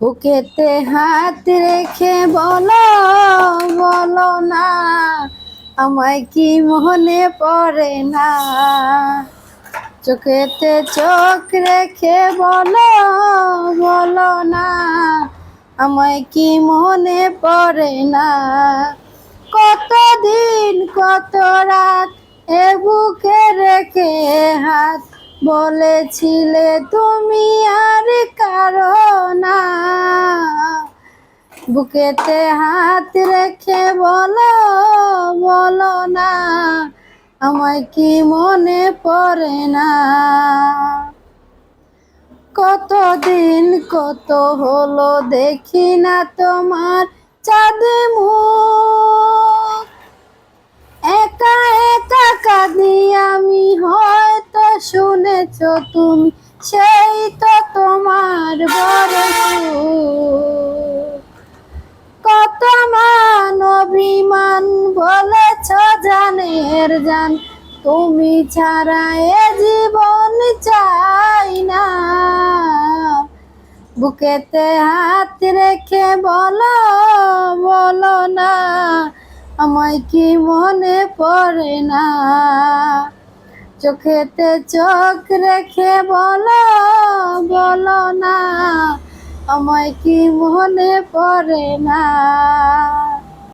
বুকেতে হাত রেখে বলো, বলো না আমায় কি মনে পড়ে না। চোখেতে চোখ রেখে বলো, বলো না আমায় কি মনে পড়ে না। কতদিন কত রাত এ বুকে রেখে হাত বলেছিলে তুমি আর কারো না। বুকেতে হাত রেখে বলো, বলো না আমায় কি মনে পড়ে না। কতদিন কত হলো দেখি না তোমার চাঁদ মুখ। একা একা কাঁদি আমি, হয়তো শুনেছো তুমি, সেই তো তোমার বড় সুখ। কত মান অভিমান বলেছ জানের জান, তুমি ছাড়া এ জীবন চাই না। বুকেতে হাত রেখে বলো, বলো না আমায় কি মনে পড়ে না। চোখেতে চোখ রেখে বলো, বলো না আমায় কি মনে পড়ে না।